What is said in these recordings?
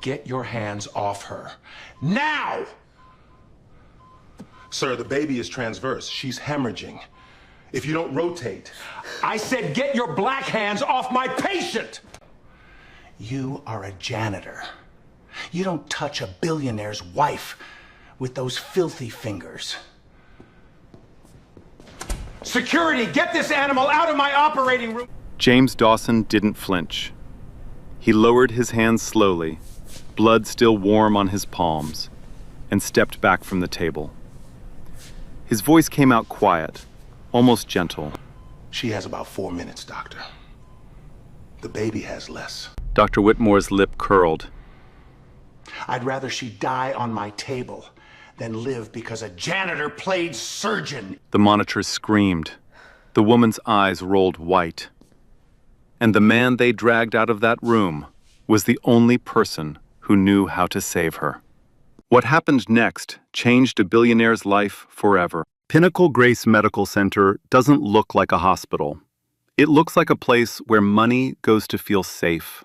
Get your hands off her. Now! Sir, the baby is transverse. She's hemorrhaging. If you don't rotate... I said get your black hands off my patient! You are a janitor. You don't touch a billionaire's wife with those filthy fingers. Security, get this animal out of my operating room! James Dawson didn't flinch. He lowered his hands slowly, blood still warm on his palms, and stepped back from the table. His voice came out quiet, almost gentle. She has about 4 minutes, Doctor. The baby has less. Dr. Whitmore's lip curled. I'd rather she die on my table than live because a janitor played surgeon. The monitor screamed. The woman's eyes rolled white. And the man they dragged out of that room was the only person who knew how to save her. What happened next changed a billionaire's life forever. Pinnacle Grace Medical Center doesn't look like a hospital. It looks like a place where money goes to feel safe.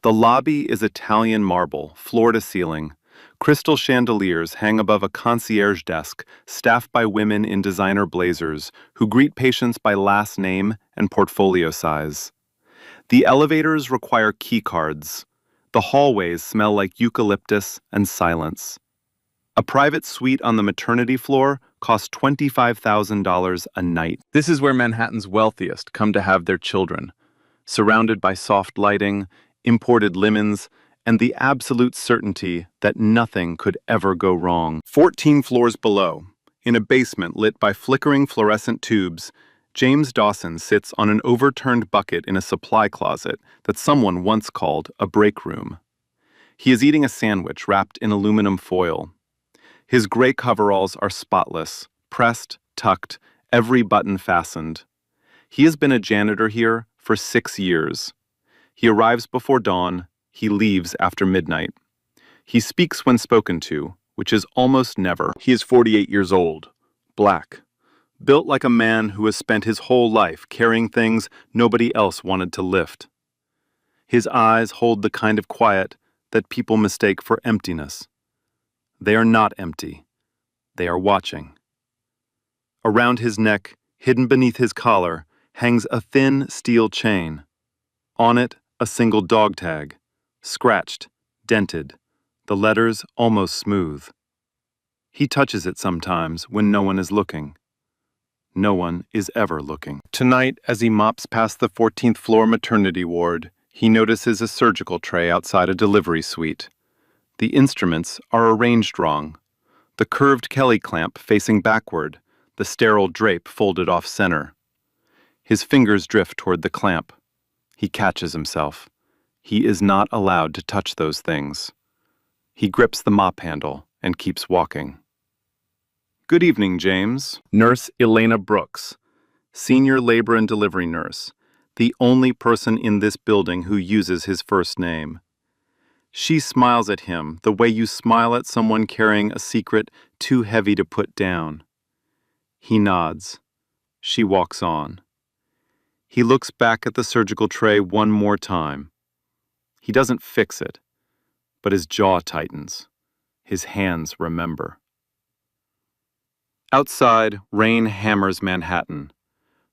The lobby is Italian marble, floor to ceiling. Crystal chandeliers hang above a concierge desk staffed by women in designer blazers who greet patients by last name and portfolio size. The elevators require key cards. The hallways smell like eucalyptus and silence. A private suite on the maternity floor costs $25,000 a night. This is where Manhattan's wealthiest come to have their children, surrounded by soft lighting, imported lemons, and the absolute certainty that nothing could ever go wrong. 14 floors below, in a basement lit by flickering fluorescent tubes, James Dawson sits on an overturned bucket in a supply closet that someone once called a break room. He is eating a sandwich wrapped in aluminum foil. His gray coveralls are spotless, pressed, tucked, every button fastened. He has been a janitor here for 6 years. He arrives before dawn, he leaves after midnight. He speaks when spoken to, which is almost never. He is 48 years old, black, built like a man who has spent his whole life carrying things nobody else wanted to lift. His eyes hold the kind of quiet that people mistake for emptiness. They are not empty. They are watching. Around his neck, hidden beneath his collar, hangs a thin steel chain. On it, a single dog tag, scratched, dented, the letters almost smooth. He touches it sometimes when no one is looking. No one is ever looking. Tonight, as he mops past the 14th floor maternity ward, he notices a surgical tray outside a delivery suite. The instruments are arranged wrong. The curved Kelly clamp facing backward, the sterile drape folded off center. His fingers drift toward the clamp. He catches himself. He is not allowed to touch those things. He grips the mop handle and keeps walking. Good evening, James. Nurse Elena Brooks, senior labor and delivery nurse, the only person in this building who uses his first name. She smiles at him the way you smile at someone carrying a secret too heavy to put down. He nods. She walks on. He looks back at the surgical tray one more time. He doesn't fix it, but his jaw tightens. His hands remember. Outside, rain hammers Manhattan.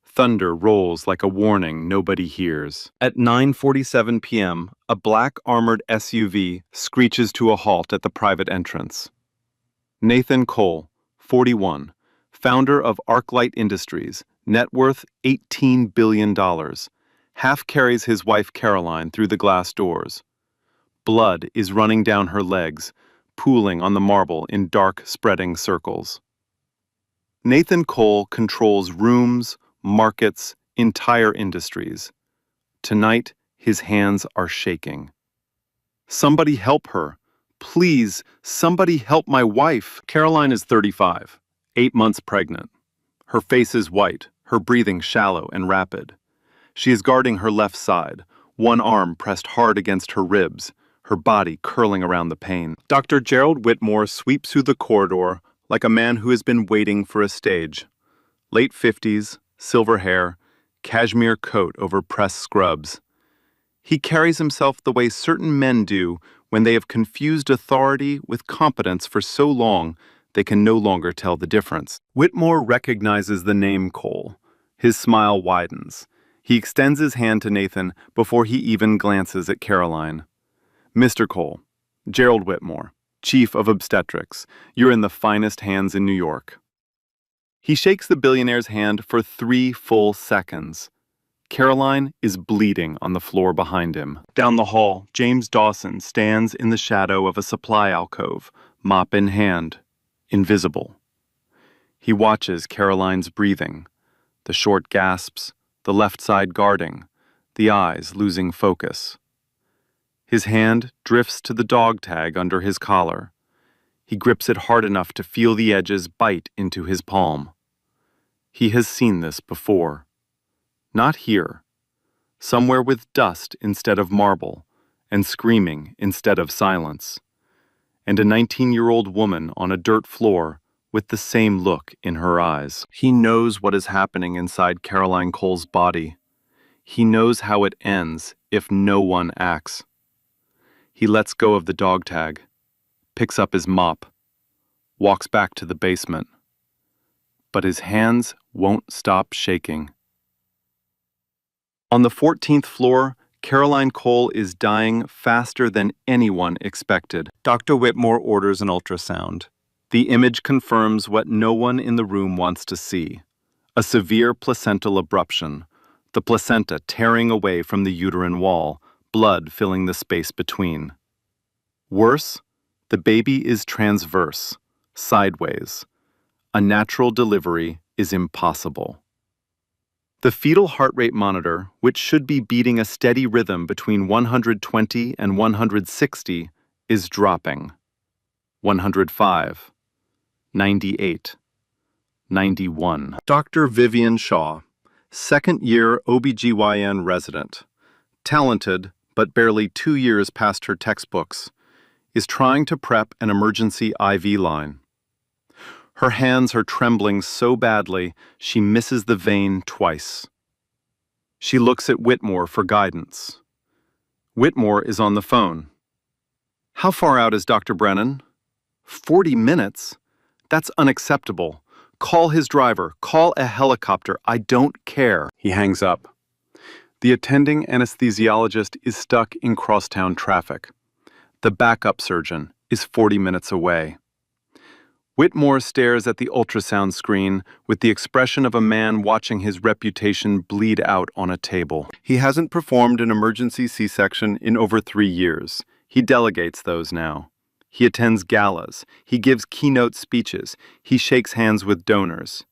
Thunder rolls like a warning nobody hears. At 9:47 p.m., a black armored SUV screeches to a halt at the private entrance. Nathan Cole, 41, founder of ArcLight Industries, net worth $18 billion, half carries his wife Caroline through the glass doors. Blood is running down her legs, pooling on the marble in dark, spreading circles. Nathan Cole controls rooms, markets, entire industries. Tonight, his hands are shaking. Somebody help her. Please, somebody help my wife. Caroline is 35, 8 months pregnant. Her face is white, her breathing shallow and rapid. She is guarding her left side, one arm pressed hard against her ribs, her body curling around the pain. Dr. Gerald Whitmore sweeps through the corridor like a man who has been waiting for a stage. Late 50s, silver hair, cashmere coat over pressed scrubs. He carries himself the way certain men do when they have confused authority with competence for so long they can no longer tell the difference. Whitmore recognizes the name Cole. His smile widens. He extends his hand to Nathan before he even glances at Caroline. "Mr. Cole, Gerald Whitmore, Chief of Obstetrics, you're in the finest hands in New York." He shakes the billionaire's hand for 3 full seconds. Caroline is bleeding on the floor behind him. Down the hall, James Dawson stands in the shadow of a supply alcove, mop in hand, invisible. He watches Caroline's breathing, the short gasps, the left side guarding, the eyes losing focus. His hand drifts to the dog tag under his collar. He grips it hard enough to feel the edges bite into his palm. He has seen this before. Not here. Somewhere with dust instead of marble, and screaming instead of silence. And a 19-year-old woman on a dirt floor with the same look in her eyes. He knows what is happening inside Caroline Cole's body. He knows how it ends if no one acts. He lets go of the dog tag, picks up his mop, walks back to the basement. But his hands won't stop shaking. On the 14th floor, Caroline Cole is dying faster than anyone expected. Dr. Whitmore orders an ultrasound. The image confirms what no one in the room wants to see: a severe placental abruption, the placenta tearing away from the uterine wall, blood filling the space between. Worse, the baby is transverse, sideways. A natural delivery is impossible. The fetal heart rate monitor, which should be beating a steady rhythm between 120 and 160, is dropping. 105, 98, 91. Dr. Vivian Shaw, second-year OBGYN resident, talented but barely 2 years past her textbooks, is trying to prep an emergency IV line. Her hands are trembling so badly she misses the vein twice. She looks at Whitmore for guidance. Whitmore is on the phone. "How far out is Dr. Brennan?" 40 minutes? That's unacceptable. Call his driver. Call a helicopter. I don't care." He hangs up. The attending anesthesiologist is stuck in crosstown traffic. The backup surgeon is 40 minutes away. Whitmore stares at the ultrasound screen with the expression of a man watching his reputation bleed out on a table. He hasn't performed an emergency C-section in over 3 years. He delegates those now. He attends galas. He gives keynote speeches. He shakes hands with donors.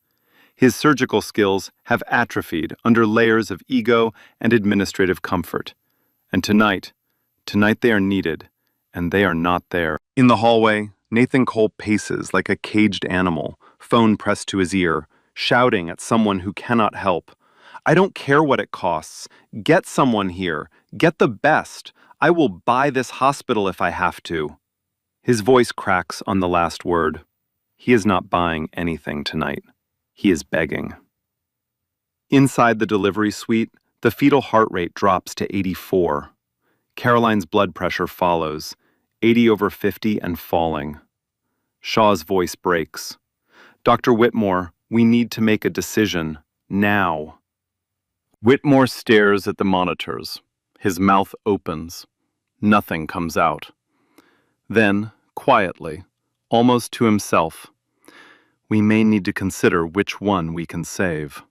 His surgical skills have atrophied under layers of ego and administrative comfort. And tonight they are needed, and they are not there. In the hallway, Nathan Cole paces like a caged animal, phone pressed to his ear, shouting at someone who cannot help. "I don't care what it costs. Get someone here. Get the best. I will buy this hospital if I have to." His voice cracks on the last word. He is not buying anything tonight. He is begging. Inside the delivery suite, the fetal heart rate drops to 84. Caroline's blood pressure follows, 80/50 and falling. Shaw's voice breaks. "Dr. Whitmore, we need to make a decision, now." Whitmore stares at the monitors. His mouth opens. Nothing comes out. Then, quietly, almost to himself, "We may need to consider which one we can save."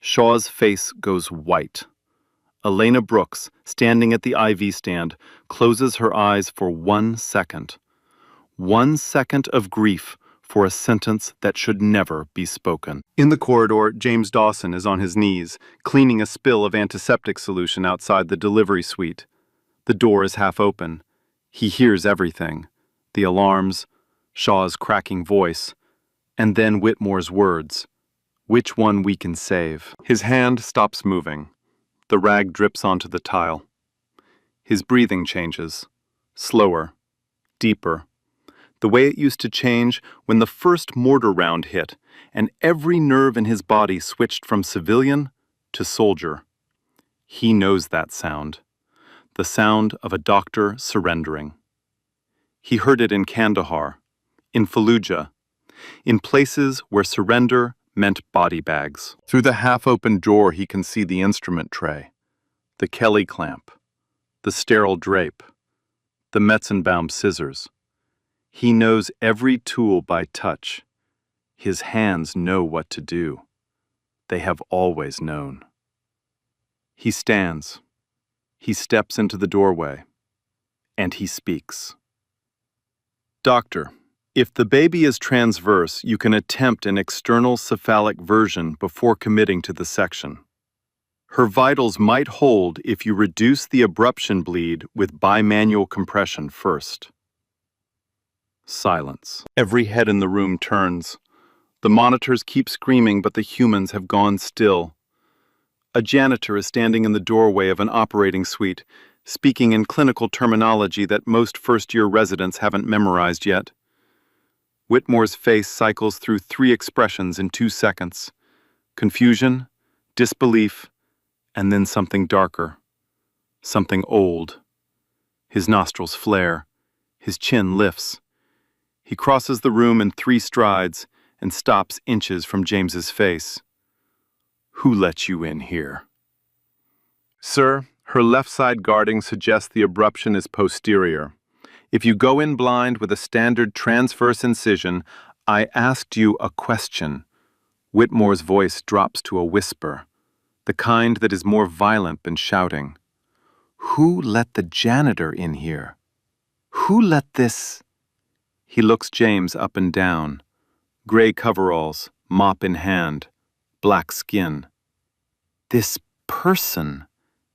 Shaw's face goes white. Elena Brooks, standing at the IV stand, closes her eyes for 1 second. 1 second of grief for a sentence that should never be spoken. In the corridor, James Dawson is on his knees, cleaning a spill of antiseptic solution outside the delivery suite. The door is half open. He hears everything. The alarms, Shaw's cracking voice, and then Whitmore's words. "Which one we can save." His hand stops moving. The rag drips onto the tile. His breathing changes. Slower. Deeper. The way it used to change when the first mortar round hit, and every nerve in his body switched from civilian to soldier. He knows that sound. the sound of a doctor surrendering. He heard it in Kandahar, in Fallujah, in places where surrender meant body bags. Through the half-open door he can see the instrument tray, the Kelly clamp, the sterile drape, the Metzenbaum scissors. He knows every tool by touch. His hands know what to do. They have always known. He stands. He steps into the doorway, and he speaks. Doctor, if the baby is transverse, you can attempt an external cephalic version before committing to the section. Her vitals might hold if you reduce the abruption bleed with bimanual compression first. Silence. Every head in the room turns. The monitors keep screaming, but the humans have gone still. A janitor is standing in the doorway of an operating suite, speaking in clinical terminology that most first-year residents haven't memorized yet. Whitmore's face cycles through 3 expressions in 2 seconds: confusion, disbelief, and then something darker, something old. His nostrils flare, his chin lifts. He crosses the room in 3 strides and stops inches from James's face. Who let you in here? Sir, her left side guarding suggests the abruption is posterior. If you go in blind with a standard transverse incision, I asked you a question. Whitmore's voice drops to a whisper, the kind that is more violent than shouting. Who let the janitor in here? Who let this... He looks James up and down. Gray coveralls, mop in hand, black skin. This person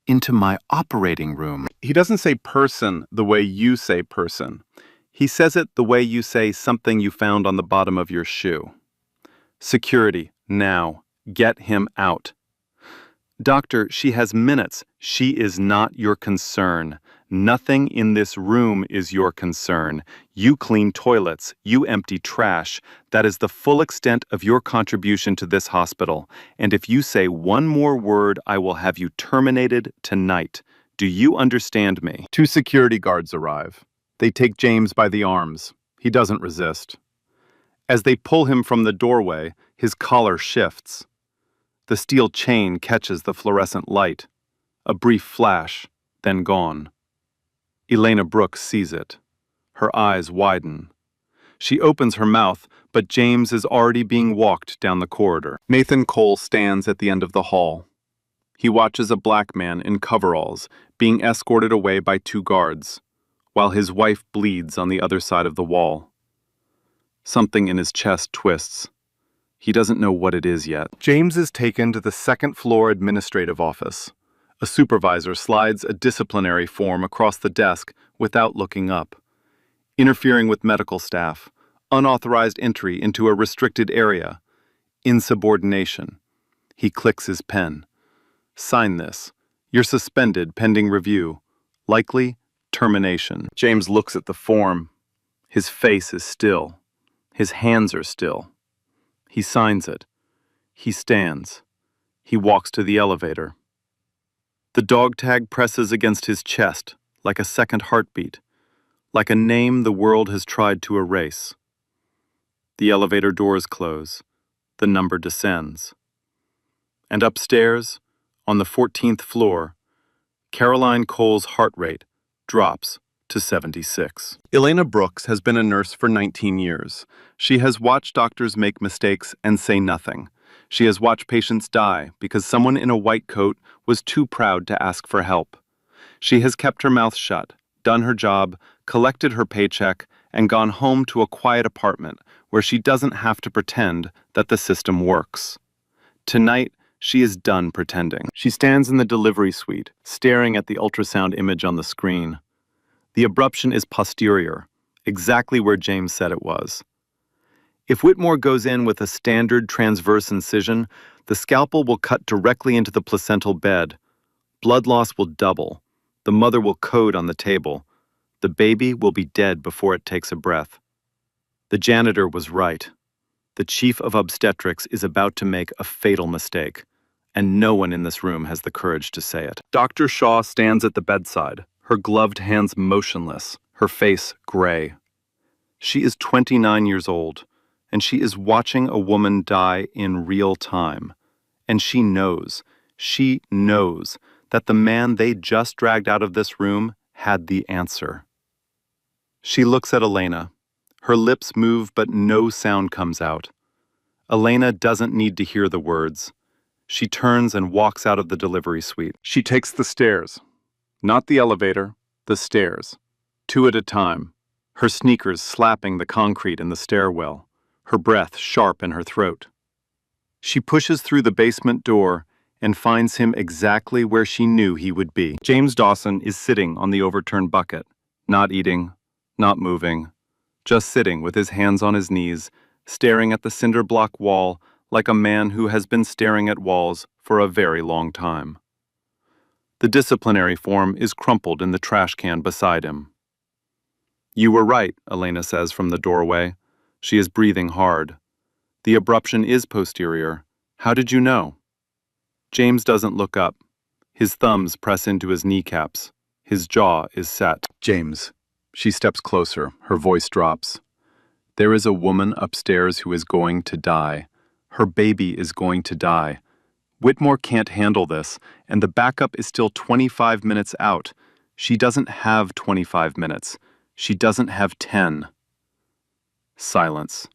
into my operating room. He doesn't say person the way you say person. He says it the way you say something you found on the bottom of your shoe. Security, now. Get him out. Doctor, she has minutes. She is not your concern. Nothing in this room is your concern. You clean toilets. You empty trash. That is the full extent of your contribution to this hospital. And if you say one more word, I will have you terminated tonight. Do you understand me? 2 security guards arrive. They take James by the arms. He doesn't resist. As they pull him from the doorway, his collar shifts. The steel chain catches the fluorescent light. A brief flash, then gone. Elena Brooks sees it. Her eyes widen. She opens her mouth, but James is already being walked down the corridor. Nathan Cole stands at the end of the hall. He watches a black man in coveralls being escorted away by 2 guards, while his wife bleeds on the other side of the wall. Something in his chest twists. He doesn't know what it is yet. James is taken to the 2nd floor administrative office. A supervisor slides a disciplinary form across the desk without looking up. Interfering with medical staff. Unauthorized entry into a restricted area. Insubordination. He clicks his pen. Sign this. You're suspended pending review. Likely termination. James looks at the form. His face is still. His hands are still. He signs it. He stands. He walks to the elevator. The dog tag presses against his chest, like a second heartbeat, like a name the world has tried to erase. The elevator doors close. The number descends. And upstairs, on the 14th floor, Caroline Cole's heart rate drops to 76. Elena Brooks has been a nurse for 19 years. She has watched doctors make mistakes and say nothing. She has watched patients die because someone in a white coat was too proud to ask for help. She has kept her mouth shut, done her job, collected her paycheck, and gone home to a quiet apartment where she doesn't have to pretend that the system works. Tonight, she is done pretending. She stands in the delivery suite, staring at the ultrasound image on the screen. The abruption is posterior, exactly where James said it was. If Whitmore goes in with a standard transverse incision, the scalpel will cut directly into the placental bed. Blood loss will double. The mother will code on the table. The baby will be dead before it takes a breath. The janitor was right. The chief of obstetrics is about to make a fatal mistake, and no one in this room has the courage to say it. Dr. Shaw stands at the bedside, her gloved hands motionless, her face gray. She is 29 years old, and she is watching a woman die in real time. And she knows that the man they just dragged out of this room had the answer. She looks at Elena. Her lips move, but no sound comes out. Elena doesn't need to hear the words. She turns and walks out of the delivery suite. She takes the stairs. Not the elevator, the stairs. 2 at a time. Her sneakers slapping the concrete in the stairwell. Her breath sharp in her throat. She pushes through the basement door and finds him exactly where she knew he would be. James Dawson is sitting on the overturned bucket, not eating, not moving, just sitting with his hands on his knees, staring at the cinder block wall like a man who has been staring at walls for a very long time. The disciplinary form is crumpled in the trash can beside him. "You were right," Elena says from the doorway. She is breathing hard. "The abruption is posterior. How did you know?" James doesn't look up. His thumbs press into his kneecaps. His jaw is set. "James." She steps closer. Her voice drops. "There is a woman upstairs who is going to die. Her baby is going to die. Whitmore can't handle this, and the backup is still 25 minutes out. She doesn't have 25 minutes. She doesn't have 10. Silence.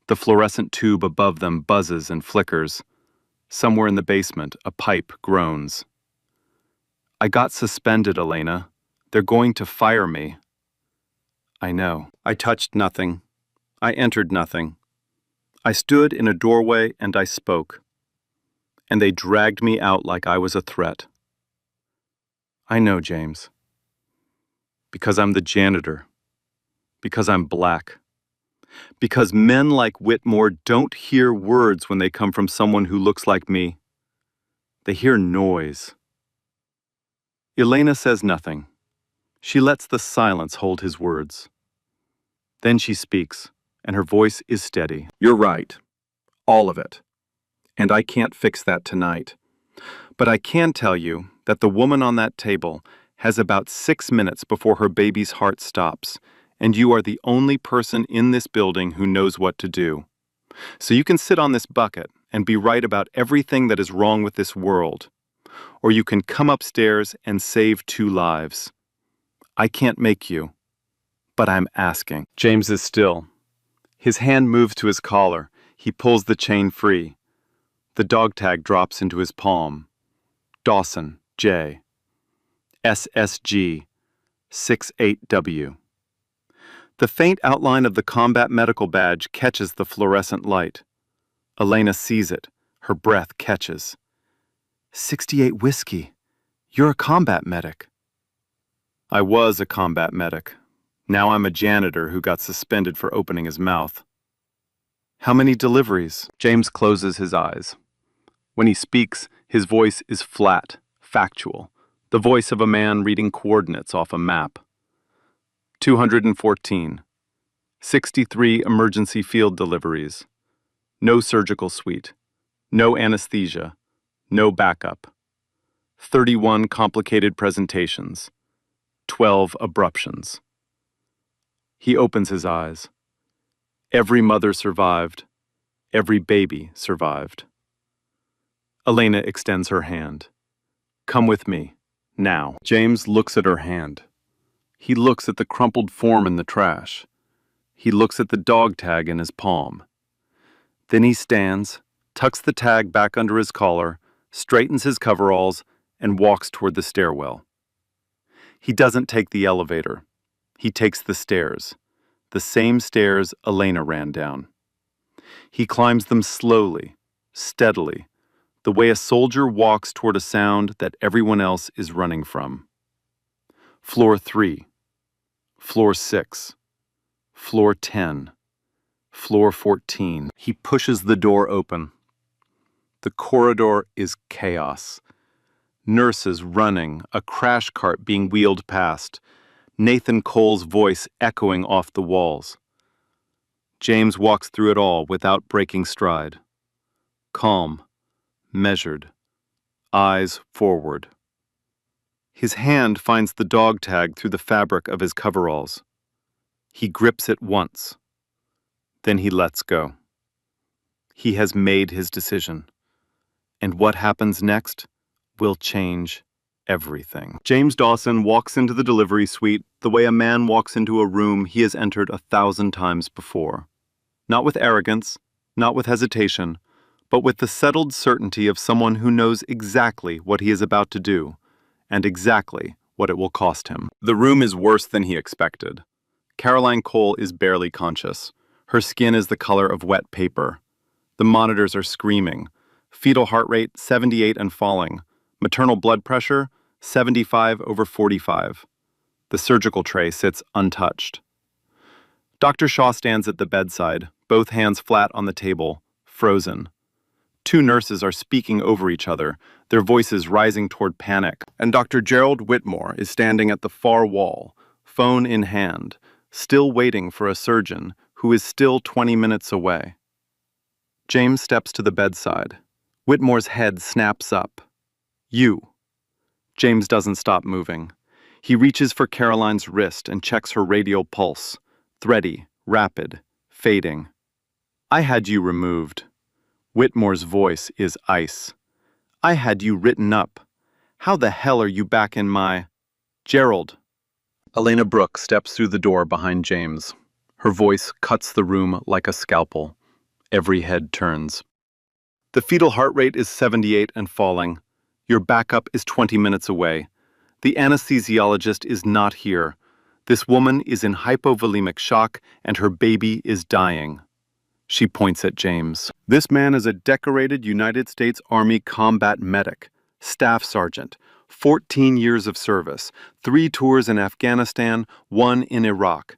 The fluorescent tube above them buzzes and flickers. Somewhere in the basement, a pipe groans. "I got suspended, Elena. They're going to fire me." "I know. I touched nothing. I entered nothing. I stood in a doorway and I spoke. And they dragged me out like I was a threat." "I know, James. Because I'm the janitor. Because I'm black. Because men like Whitmore don't hear words when they come from someone who looks like me. They hear noise." Elena says nothing. She lets the silence hold his words. Then she speaks, and her voice is steady. "You're right. All of it. And I can't fix that tonight. But I can tell you that the woman on that table has about 6 minutes before her baby's heart stops, and you are the only person in this building who knows what to do. So you can sit on this bucket and be right about everything that is wrong with this world, or you can come upstairs and save 2 lives. I can't make you, but I'm asking." James is still. His hand moves to his collar. He pulls the chain free. The dog tag drops into his palm. Dawson, J. SSG 68W. The faint outline of the combat medical badge catches the fluorescent light. Elena sees it. Her breath catches. 68 whiskey. You're a combat medic. I was a combat medic. Now I'm a janitor who got suspended for opening his mouth. How many deliveries? James closes his eyes. When he speaks, his voice is flat, factual, the voice of a man reading coordinates off a map. 214. 63 emergency field deliveries. No surgical suite. No anesthesia. No backup. 31 complicated presentations. 12 abruptions. He opens his eyes. Every mother survived. Every baby survived. Elena extends her hand. "Come with me, now." James looks at her hand. He looks at the crumpled form in the trash. He looks at the dog tag in his palm. Then he stands, tucks the tag back under his collar, straightens his coveralls, and walks toward the stairwell. He doesn't take the elevator. He takes the stairs, the same stairs Elena ran down. He climbs them slowly, steadily, the way a soldier walks toward a sound that everyone else is running from. Floor 3, floor 6, floor 10, floor 14. He pushes the door open. The corridor is chaos. Nurses running, a crash cart being wheeled past, Nathan Cole's voice echoing off the walls. James walks through it all without breaking stride. Calm, measured, eyes forward. His hand finds the dog tag through the fabric of his coveralls. He grips it once. Then he lets go. He has made his decision. And what happens next will change everything. James Dawson walks into the delivery suite the way a man walks into a room he has entered 1,000 times before. Not with arrogance, not with hesitation, but with the settled certainty of someone who knows exactly what he is about to do, and exactly what it will cost him. The room is worse than he expected. Caroline Cole is barely conscious. Her skin is the color of wet paper. The monitors are screaming. Fetal heart rate 78 and falling. Maternal blood pressure 75/45. The surgical tray sits untouched. Dr. Shaw stands at the bedside, both hands flat on the table, frozen. Two nurses are speaking over each other, their voices rising toward panic, and Dr. Gerald Whitmore is standing at the far wall, phone in hand, still waiting for a surgeon who is still 20 minutes away. James steps to the bedside. Whitmore's head snaps up. You. James doesn't stop moving. He reaches for Caroline's wrist and checks her radial pulse. Thready, rapid, fading. I had you removed. Whitmore's voice is ice. I had you written up. How the hell are you back in my... Gerald. Elena Brooke steps through the door behind James. Her voice cuts the room like a scalpel. Every head turns. The fetal heart rate is 78 and falling. Your backup is 20 minutes away. The anesthesiologist is not here. This woman is in hypovolemic shock and her baby is dying. She points at James. This man is a decorated United States Army combat medic, staff sergeant, 14 years of service, 3 tours in Afghanistan, 1 in Iraq.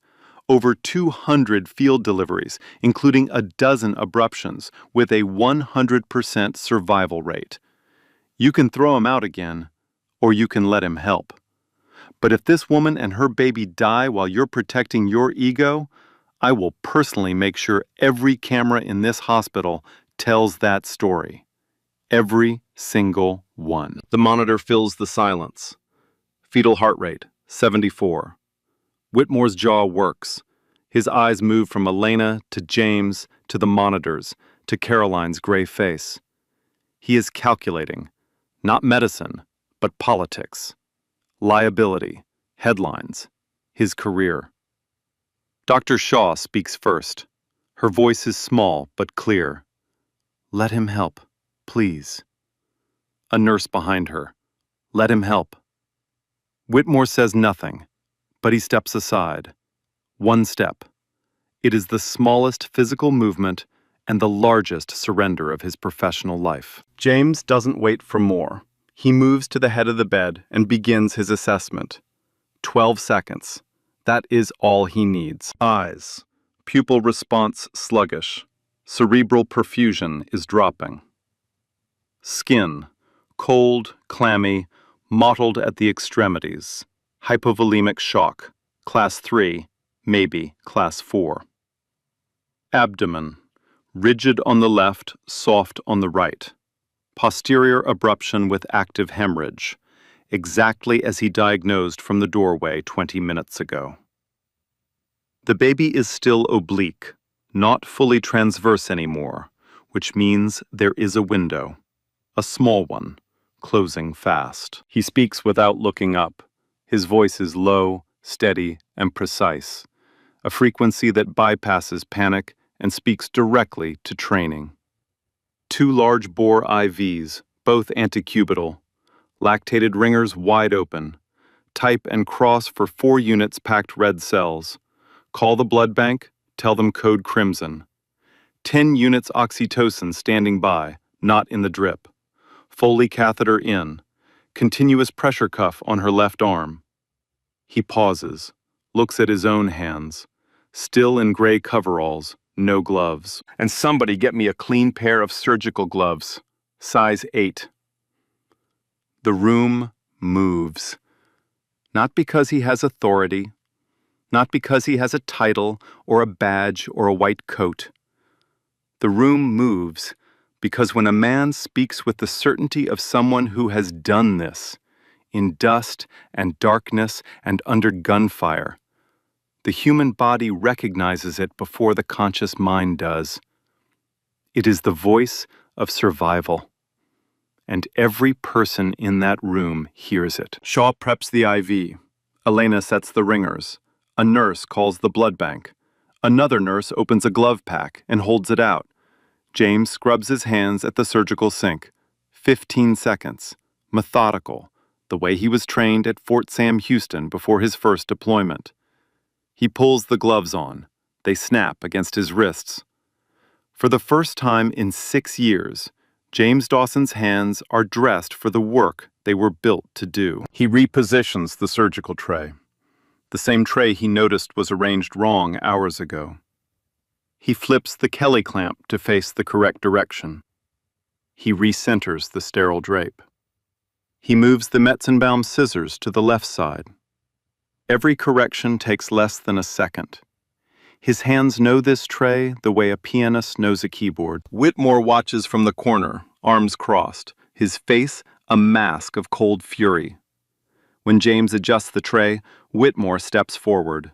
Over 200 field deliveries, including a dozen abruptions, with a 100% survival rate. You can throw him out again, or you can let him help. But if this woman and her baby die while you're protecting your ego, I will personally make sure every camera in this hospital tells that story. Every single one. The monitor fills the silence. Fetal heart rate, 74. Whitmore's jaw works. His eyes move from Elena to James to the monitors to Caroline's gray face. He is calculating, not medicine, but politics. Liability, headlines, his career. Dr. Shaw speaks first. Her voice is small but clear. Let him help, please. A nurse behind her. Let him help. Whitmore says nothing, but he steps aside. One step. It is the smallest physical movement and the largest surrender of his professional life. James doesn't wait for more. He moves to the head of the bed and begins his assessment. 12 seconds. That is all he needs. Eyes. Pupil response sluggish. Cerebral perfusion is dropping. Skin. Cold, clammy, mottled at the extremities. Hypovolemic shock. Class 3, maybe Class 4. Abdomen. Rigid on the left, soft on the right. Posterior abruption with active hemorrhage. Exactly as he diagnosed from the doorway 20 minutes ago. The baby is still oblique, not fully transverse anymore, which means there is a window, a small one, closing fast. He speaks without looking up. His voice is low, steady, and precise, a frequency that bypasses panic and speaks directly to training. 2 large bore IVs, both antecubital. Lactated ringers wide open. Type and cross for 4 units packed red cells. Call the blood bank, tell them code crimson. 10 units oxytocin standing by, not in the drip. Foley catheter in. Continuous pressure cuff on her left arm. He pauses, looks at his own hands. Still in gray coveralls, no gloves. And somebody get me a clean pair of surgical gloves, size 8. The room moves. Not because he has authority, not because he has a title or a badge or a white coat. The room moves because when a man speaks with the certainty of someone who has done this, in dust and darkness and under gunfire. The human body recognizes it before the conscious mind does. It is the voice of survival, and every person in that room hears it. Shaw preps the IV. Elena sets the ringers. A nurse calls the blood bank. Another nurse opens a glove pack and holds it out. James scrubs his hands at the surgical sink. 15 seconds. Methodical, the way he was trained at Fort Sam Houston before his first deployment. He pulls the gloves on. They snap against his wrists. For the first time in 6 years, James Dawson's hands are dressed for the work they were built to do. He repositions the surgical tray, the same tray he noticed was arranged wrong hours ago. He flips the Kelly clamp to face the correct direction. He recenters the sterile drape. He moves the Metzenbaum scissors to the left side. Every correction takes less than a second. His hands know this tray the way a pianist knows a keyboard. Whitmore watches from the corner, arms crossed, his face a mask of cold fury. When James adjusts the tray, Whitmore steps forward.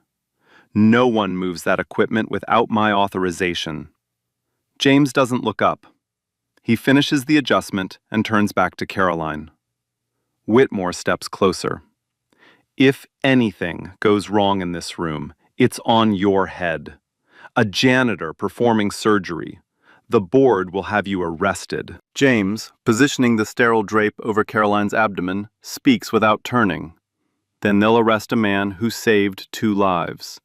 No one moves that equipment without my authorization. James doesn't look up. He finishes the adjustment and turns back to Caroline. Whitmore steps closer. If anything goes wrong in this room, it's on your head. A janitor performing surgery. The board will have you arrested. James, positioning the sterile drape over Caroline's abdomen, speaks without turning. Then they'll arrest a man who saved 2 lives.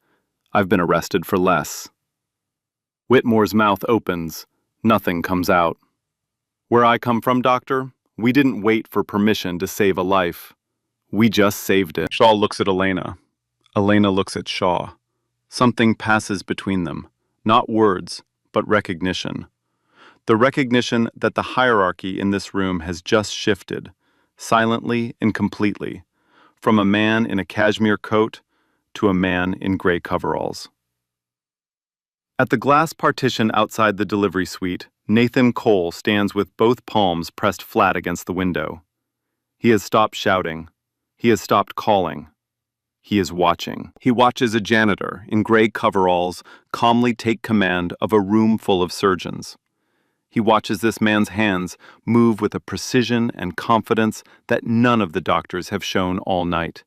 I've been arrested for less. Whitmore's mouth opens. Nothing comes out. Where I come from, doctor, we didn't wait for permission to save a life. We just saved it. Shaw looks at Elena. Elena looks at Shaw. Something passes between them. Not words, but recognition. The recognition that the hierarchy in this room has just shifted, silently and completely, from a man in a cashmere coat to a man in gray coveralls. At the glass partition outside the delivery suite, Nathan Cole stands with both palms pressed flat against the window. He has stopped shouting. He has stopped calling. He is watching. He watches a janitor in gray coveralls calmly take command of a room full of surgeons. He watches this man's hands move with a precision and confidence that none of the doctors have shown all night.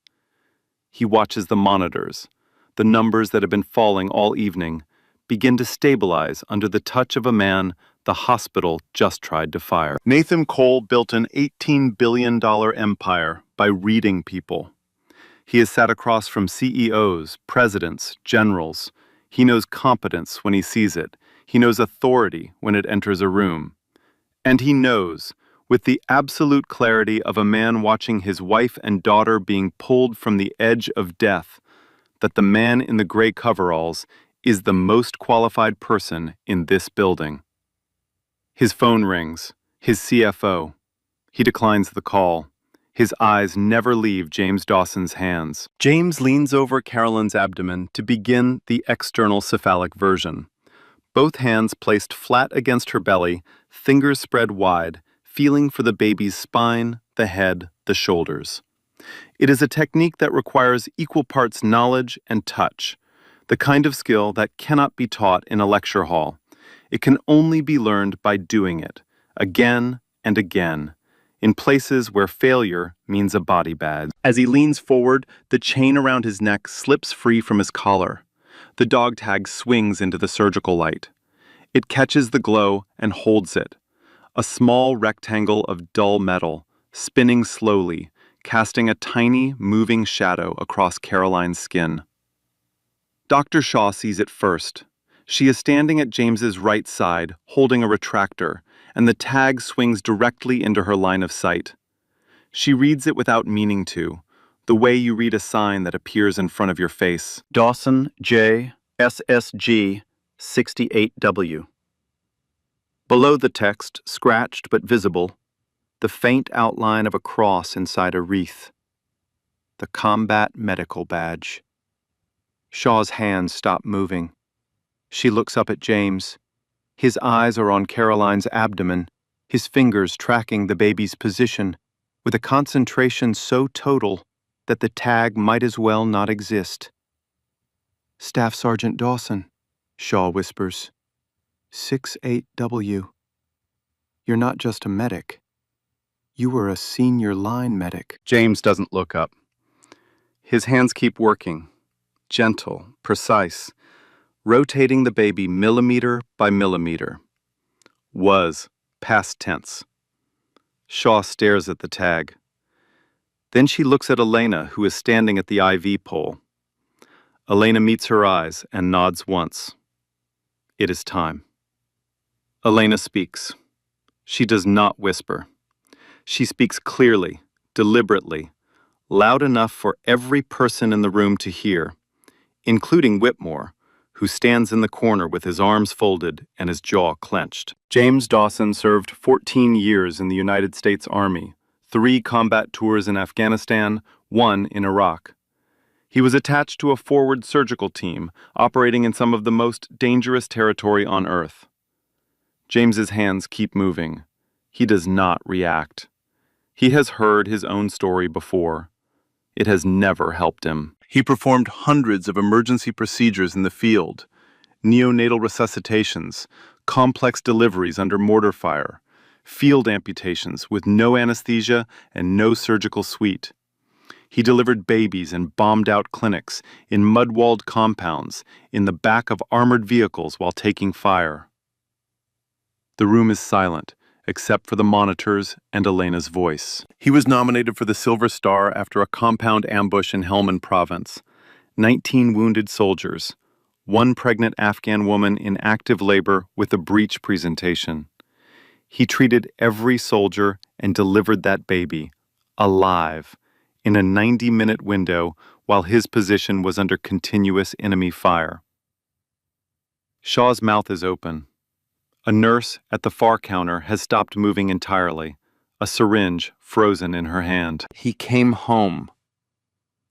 He watches the monitors, the numbers that have been falling all evening, begin to stabilize under the touch of a man the hospital just tried to fire. Nathan Cole built an $18 billion empire by reading people. He has sat across from CEOs, presidents, generals. He knows competence when he sees it. He knows authority when it enters a room. And he knows, with the absolute clarity of a man watching his wife and daughter being pulled from the edge of death, that the man in the gray coveralls is the most qualified person in this building. His phone rings. His CFO. He declines the call. His eyes never leave James Dawson's hands. James leans over Caroline's abdomen to begin the external cephalic version. Both hands placed flat against her belly, fingers spread wide, feeling for the baby's spine, the head, the shoulders. It is a technique that requires equal parts knowledge and touch, the kind of skill that cannot be taught in a lecture hall. It can only be learned by doing it, again and again, in places where failure means a body bag. As he leans forward, the chain around his neck slips free from his collar. The dog tag swings into the surgical light. It catches the glow and holds it. A small rectangle of dull metal, spinning slowly, casting a tiny, moving shadow across Caroline's skin. Dr. Shaw sees it first. She is standing at James's right side, holding a retractor, and the tag swings directly into her line of sight. She reads it without meaning to, the way you read a sign that appears in front of your face. Dawson J. SSG 68W. Below the text, scratched but visible, the faint outline of a cross inside a wreath. The combat medical badge. Shaw's hands stop moving. She looks up at James. His eyes are on Caroline's abdomen, his fingers tracking the baby's position. with a concentration so total that the tag might as well not exist. "Staff Sergeant Dawson," Shaw whispers. 68W. "You're not just a medic. You were a senior line medic." James doesn't look up. His hands keep working, gentle, precise, rotating the baby millimeter by millimeter. Was, past tense. Shaw stares at the tag. Then she looks at Elena, who is standing at the IV pole. Elena meets her eyes and nods once. It is time. Elena speaks. She does not whisper. She speaks clearly, deliberately, loud enough for every person in the room to hear, including Whitmore, who stands in the corner with his arms folded and his jaw clenched. James Dawson served 14 years in the United States Army, 3 combat tours in Afghanistan, 1 in Iraq. He was attached to a forward surgical team operating in some of the most dangerous territory on Earth. James's hands keep moving. He does not react. He has heard his own story before. It has never helped him. He performed hundreds of emergency procedures in the field, neonatal resuscitations, complex deliveries under mortar fire, field amputations with no anesthesia and no surgical suite. He delivered babies in bombed-out clinics, in mud-walled compounds, in the back of armored vehicles while taking fire. The room is silent, except for the monitors and Elena's voice. He was nominated for the Silver Star after a compound ambush in Helmand Province. 19 wounded soldiers, 1 pregnant Afghan woman in active labor with a breech presentation. He treated every soldier and delivered that baby, alive, in a 90-minute window while his position was under continuous enemy fire. Shaw's mouth is open. A nurse at the far counter has stopped moving entirely, a syringe frozen in her hand. He came home.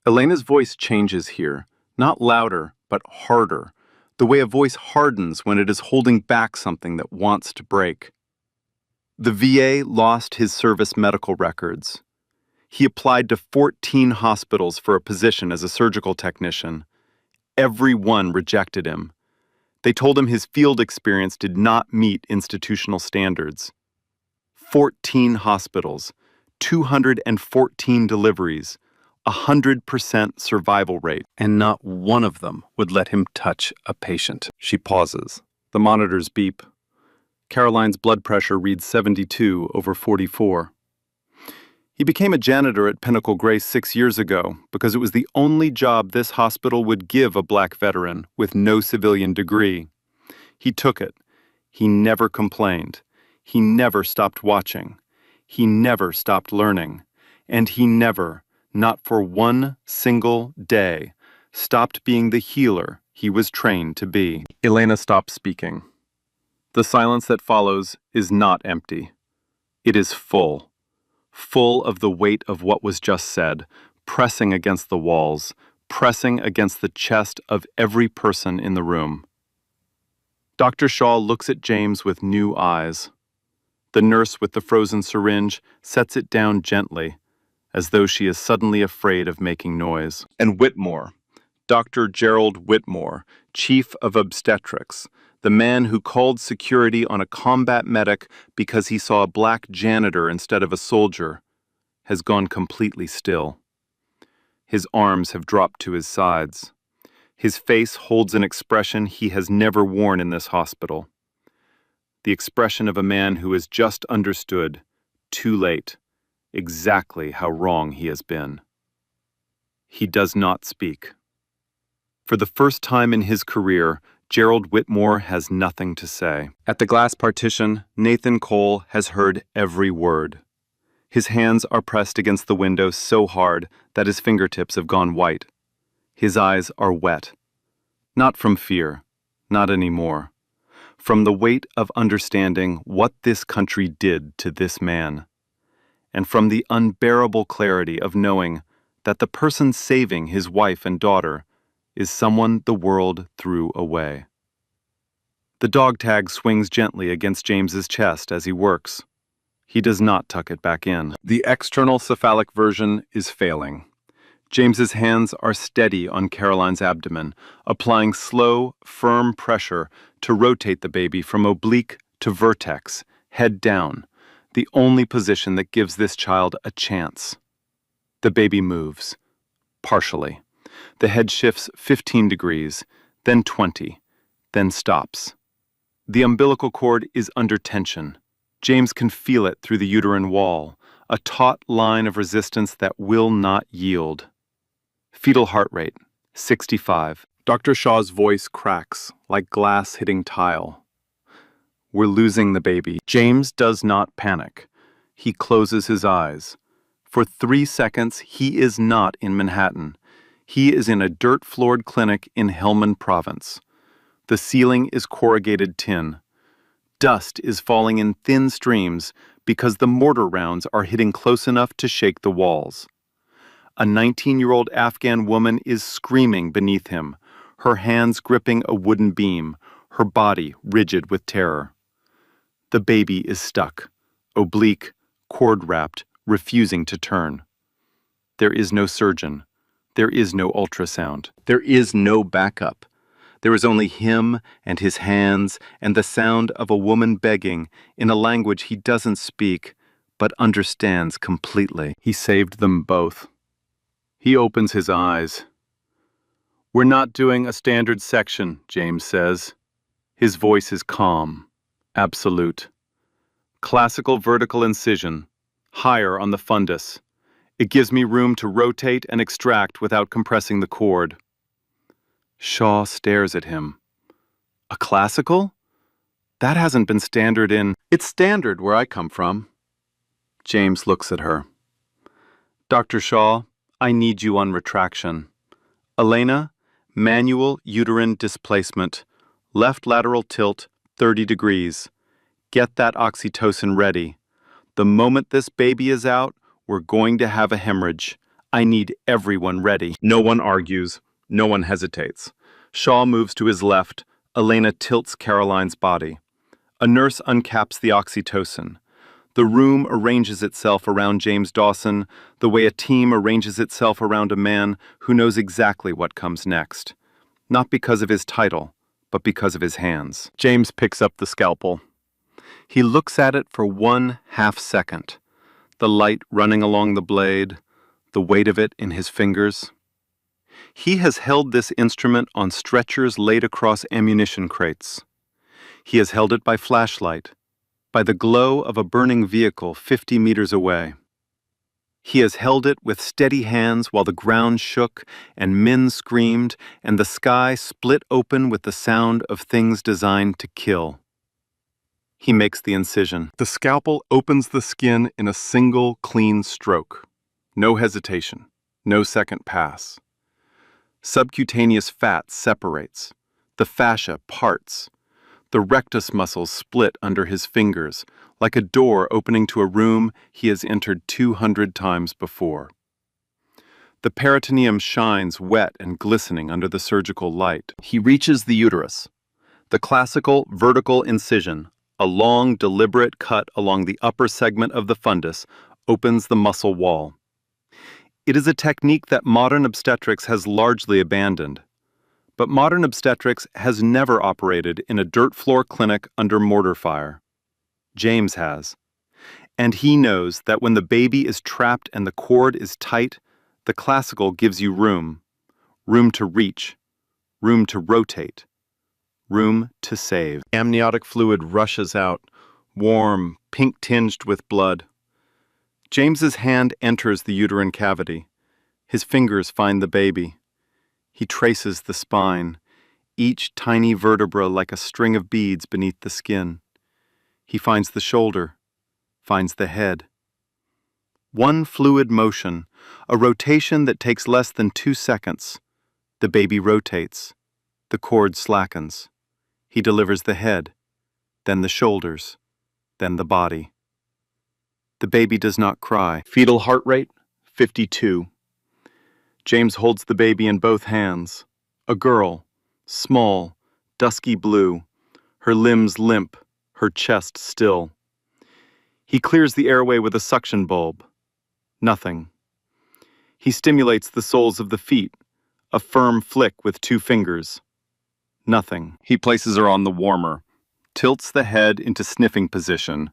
Elena's voice changes here, not louder, but harder, the way a voice hardens when it is holding back something that wants to break. The VA lost his service medical records. He applied to 14 hospitals for a position as a surgical technician. Every one rejected him. They told him his field experience did not meet institutional standards. 14 hospitals, 214 deliveries, 100% survival rate, and not one of them would let him touch a patient. She pauses. The monitors beep. Caroline's blood pressure reads 72/44. He became a janitor at Pinnacle Grace 6 years ago because it was the only job this hospital would give a black veteran with no civilian degree. He took it. He never complained. He never stopped watching. He never stopped learning. And he never, not for one single day, stopped being the healer he was trained to be. Elena stops speaking. The silence that follows is not empty. It is full. Full of the weight of what was just said, pressing against the walls, pressing against the chest of every person in the room. Dr. Shaw looks at James with new eyes. The nurse with the frozen syringe sets it down gently, as though she is suddenly afraid of making noise. And Whitmore, Dr. Gerald Whitmore, Chief of Obstetrics, the man who called security on a combat medic because he saw a black janitor instead of a soldier, has gone completely still. His arms have dropped to his sides. His face holds an expression he has never worn in this hospital. The expression of a man who has just understood, too late, exactly how wrong he has been. He does not speak. For the first time in his career, Gerald Whitmore has nothing to say. At the glass partition, Nathan Cole has heard every word. His hands are pressed against the window so hard that his fingertips have gone white. His eyes are wet. Not from fear, not anymore. From the weight of understanding what this country did to this man. And from the unbearable clarity of knowing that the person saving his wife and daughter is someone the world threw away. The dog tag swings gently against James's chest as he works. He does not tuck it back in. The external cephalic version is failing. James's hands are steady on Caroline's abdomen, applying slow, firm pressure to rotate the baby from oblique to vertex, head down, the only position that gives this child a chance. The baby moves, partially. The head shifts 15 degrees, then 20, then stops. The umbilical cord is under tension. James can feel it through the uterine wall, a taut line of resistance that will not yield. Fetal heart rate, 65. Dr. Shaw's voice cracks like glass hitting tile. We're losing the baby. James does not panic. He closes his eyes. For 3 seconds, he is not in Manhattan. He is in a dirt-floored clinic in Helmand Province. The ceiling is corrugated tin. Dust is falling in thin streams because the mortar rounds are hitting close enough to shake the walls. A 19-year-old Afghan woman is screaming beneath him, her hands gripping a wooden beam, her body rigid with terror. The baby is stuck, oblique, cord-wrapped, refusing to turn. There is no surgeon. There is no ultrasound. There is no backup. There is only him and his hands and the sound of a woman begging in a language he doesn't speak but understands completely. He saved them both. He opens his eyes. "We're not doing a standard section," James says. His voice is calm, absolute. "Classical vertical incision, higher on the fundus. It gives me room to rotate and extract without compressing the cord." Shaw stares at him. "A classical? That hasn't been standard in—" "It's standard where I come from." James looks at her. "Dr. Shaw, I need you on retraction. Elena, manual uterine displacement, left lateral tilt, 30 degrees. Get that oxytocin ready. The moment this baby is out, we're going to have a hemorrhage. I need everyone ready." No one argues. No one hesitates. Shaw moves to his left. Elena tilts Caroline's body. A nurse uncaps the oxytocin. The room arranges itself around James Dawson the way a team arranges itself around a man who knows exactly what comes next. Not because of his title, but because of his hands. James picks up the scalpel. He looks at it for 1/2 second. The light running along the blade, the weight of it in his fingers. He has held this instrument on stretchers laid across ammunition crates. He has held it by flashlight, by the glow of a burning vehicle 50 meters away. He has held it with steady hands while the ground shook and men screamed and the sky split open with the sound of things designed to kill. He makes the incision. The scalpel opens the skin in a single clean stroke. No hesitation, no second pass. Subcutaneous fat separates. The fascia parts. The rectus muscles split under his fingers, like a door opening to a room he has entered 200 times before. The peritoneum shines wet and glistening under the surgical light. He reaches the uterus. The classical vertical incision, a long, deliberate cut along the upper segment of the fundus, opens the muscle wall. It is a technique that modern obstetrics has largely abandoned. But modern obstetrics has never operated in a dirt floor clinic under mortar fire. James has. And he knows that when the baby is trapped and the cord is tight, the classical gives you room. Room to reach. Room to rotate. Room to save. Amniotic fluid rushes out, warm, pink-tinged with blood. James's hand enters the uterine cavity. His fingers find the baby. He traces the spine, each tiny vertebra like a string of beads beneath the skin. He finds the shoulder, finds the head. One fluid motion, a rotation that takes less than 2 seconds. The baby rotates. The cord slackens. He delivers the head, then the shoulders, then the body. The baby does not cry. Fetal heart rate, 52. James holds the baby in both hands. A girl, small, dusky blue, her limbs limp, her chest still. He clears the airway with a suction bulb. Nothing. He stimulates the soles of the feet, a firm flick with 2 fingers. Nothing. He places her on the warmer, tilts the head into sniffing position,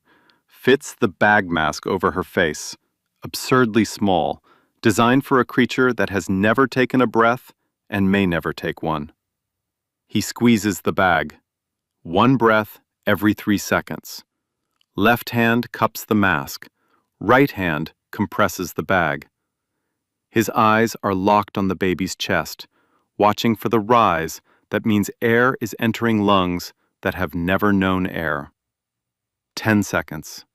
fits the bag mask over her face, absurdly small, designed for a creature that has never taken a breath and may never take one. He squeezes the bag. 1 breath every 3 seconds. Left hand cups the mask. Right hand compresses the bag. His eyes are locked on the baby's chest, watching for the rise that means air is entering lungs that have never known air. 10 seconds.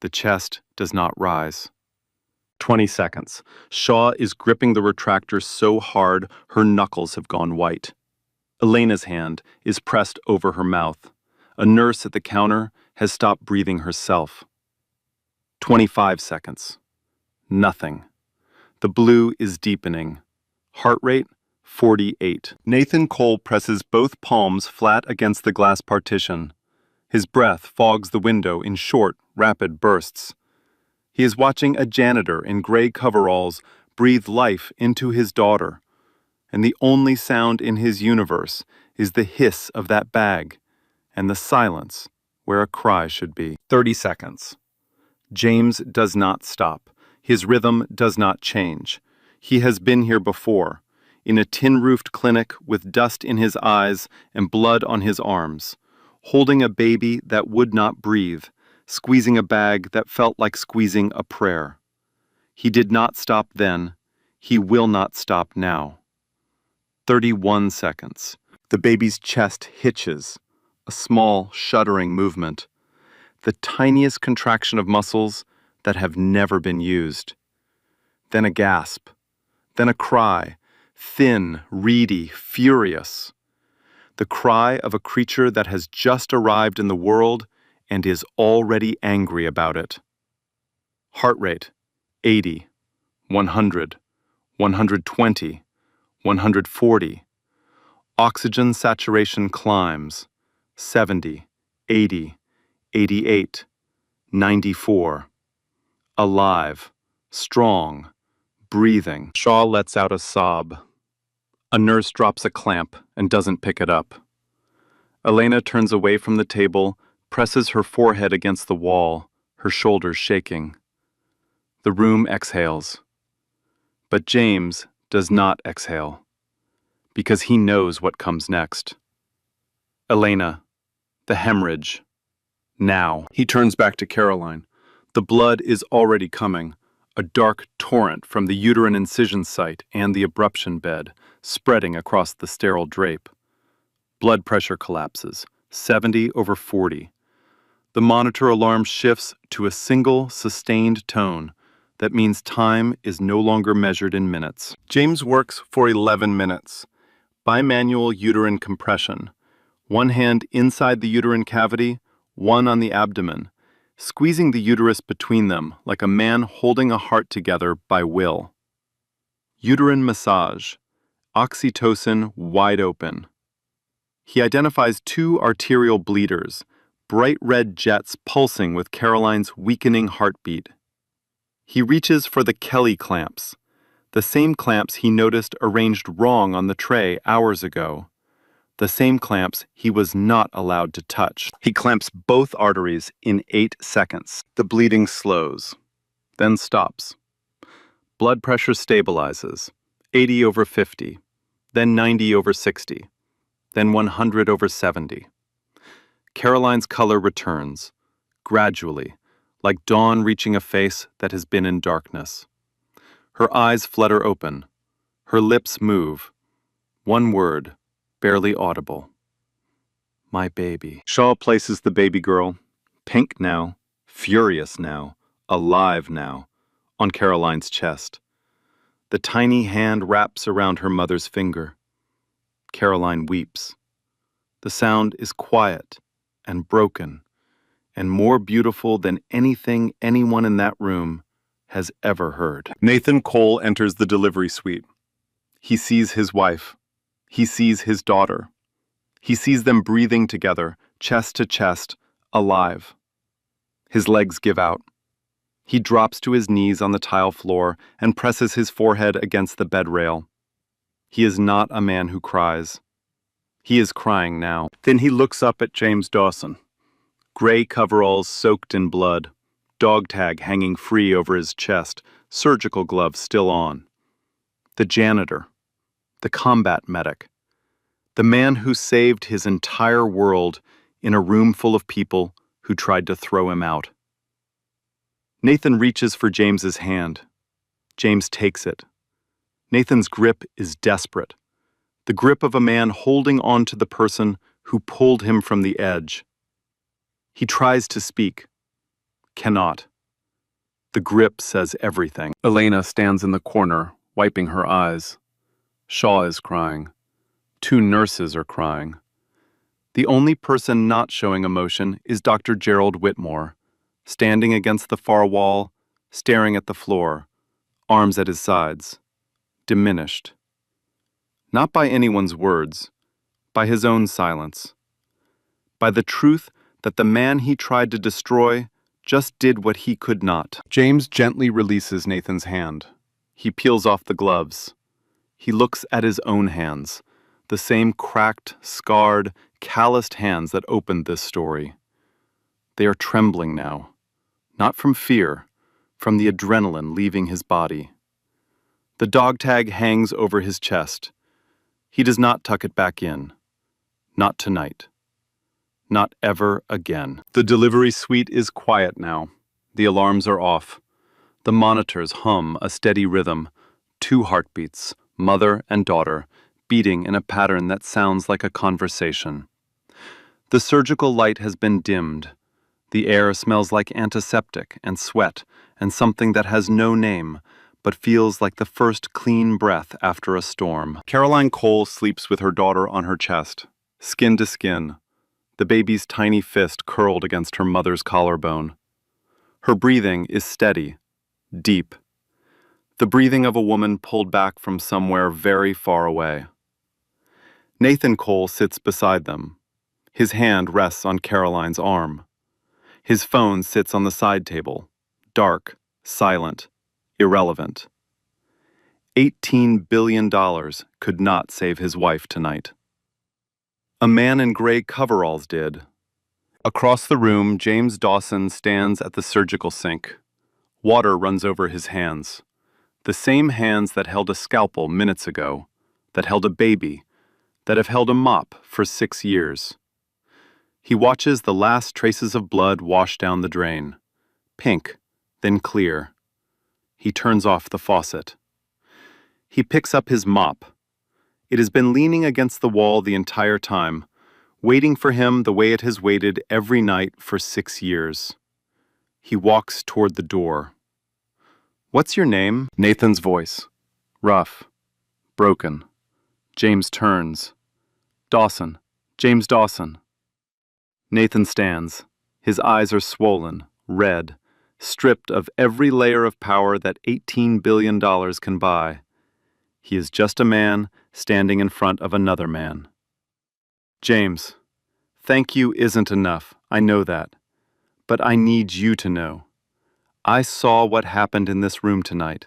The chest does not rise. 20 seconds. Shaw is gripping the retractor so hard her knuckles have gone white. Elena's hand is pressed over her mouth. A nurse at the counter has stopped breathing herself. 25 seconds. Nothing. The blue is deepening. Heart rate, 48. Nathan Cole presses both palms flat against the glass partition. His breath fogs the window in short, rapid bursts. He is watching a janitor in gray coveralls breathe life into his daughter, and the only sound in his universe is the hiss of that bag and the silence where a cry should be. 30 seconds. James does not stop. His rhythm does not change. He has been here before, in a tin-roofed clinic with dust in his eyes and blood on his arms, holding a baby that would not breathe, squeezing a bag that felt like squeezing a prayer. He did not stop then. He will not stop now. 31 seconds. The baby's chest hitches, a small, shuddering movement, the tiniest contraction of muscles that have never been used. Then a gasp, then a cry, thin, reedy, furious. The cry of a creature that has just arrived in the world and is already angry about it. Heart rate, 80, 100, 120, 140. Oxygen saturation climbs, 70, 80, 88, 94. Alive, strong, breathing. Shaw lets out a sob. A nurse drops a clamp and doesn't pick it up. Elena turns away from the table, presses her forehead against the wall, her shoulders shaking. The room exhales. But James does not exhale, because he knows what comes next. Elena, the hemorrhage. Now. He turns back to Caroline. The blood is already coming, a dark torrent from the uterine incision site and the abruption bed, spreading across the sterile drape. Blood pressure collapses, 70/40. The monitor alarm shifts to a single, sustained tone that means time is no longer measured in minutes. James works for 11 minutes. Bimanual uterine compression. One hand inside the uterine cavity, one on the abdomen, squeezing the uterus between them like a man holding a heart together by will. Uterine massage. Oxytocin wide open. He identifies 2 arterial bleeders, bright red jets pulsing with Caroline's weakening heartbeat. He reaches for the Kelly clamps, the same clamps he noticed arranged wrong on the tray hours ago, the same clamps he was not allowed to touch. He clamps both arteries in 8 seconds. The bleeding slows, then stops. Blood pressure stabilizes, 80/50, then 90/60, then 100/70. Caroline's color returns, gradually, like dawn reaching a face that has been in darkness. Her eyes flutter open. Her lips move. One word, barely audible. My baby. Shaw places the baby girl, pink now, furious now, alive now, on Caroline's chest. The tiny hand wraps around her mother's finger. Caroline weeps. The sound is quiet and broken, and more beautiful than anything anyone in that room has ever heard. Nathan Cole enters the delivery suite. He sees his wife. He sees his daughter. He sees them breathing together, chest to chest, alive. His legs give out. He drops to his knees on the tile floor and presses his forehead against the bed rail. He is not a man who cries. He is crying now. Then he looks up at James Dawson. Gray coveralls soaked in blood, dog tag hanging free over his chest, surgical gloves still on. The janitor, the combat medic, the man who saved his entire world in a room full of people who tried to throw him out. Nathan reaches for James's hand. James takes it. Nathan's grip is desperate, the grip of a man holding on to the person who pulled him from the edge. He tries to speak, cannot. The grip says everything. Elena stands in the corner, wiping her eyes. Shaw is crying. 2 nurses are crying. The only person not showing emotion is Dr. Gerald Whitmore, standing against the far wall, staring at the floor, arms at his sides, diminished. Not by anyone's words, by his own silence. By the truth that the man he tried to destroy just did what he could not. James gently releases Nathan's hand. He peels off the gloves. He looks at his own hands, the same cracked, scarred, calloused hands that opened this story. They are trembling now, not from fear, from the adrenaline leaving his body. The dog tag hangs over his chest. He does not tuck it back in. Not tonight. Not ever again. The delivery suite is quiet now. The alarms are off. The monitors hum a steady rhythm. 2 heartbeats, mother and daughter, beating in a pattern that sounds like a conversation. The surgical light has been dimmed. The air smells like antiseptic and sweat and something that has no name, but feels like the first clean breath after a storm. Caroline Cole sleeps with her daughter on her chest, skin to skin, the baby's tiny fist curled against her mother's collarbone. Her breathing is steady, deep. The breathing of a woman pulled back from somewhere very far away. Nathan Cole sits beside them. His hand rests on Caroline's arm. His phone sits on the side table, dark, silent, irrelevant. $18 billion could not save his wife tonight. A man in gray coveralls did. Across the room, James Dawson stands at the surgical sink. Water runs over his hands. The same hands that held a scalpel minutes ago, that held a baby, that have held a mop for 6 years. He watches the last traces of blood wash down the drain. Pink, then clear. He turns off the faucet. He picks up his mop. It has been leaning against the wall the entire time, waiting for him the way it has waited every night for 6 years. He walks toward the door. "What's your name?" Nathan's voice. Rough. Broken. James turns. "Dawson. James Dawson." Nathan stands. His eyes are swollen, red, stripped of every layer of power that $18 billion can buy. He is just a man standing in front of another man. "James, thank you isn't enough, I know that. But I need you to know. I saw what happened in this room tonight.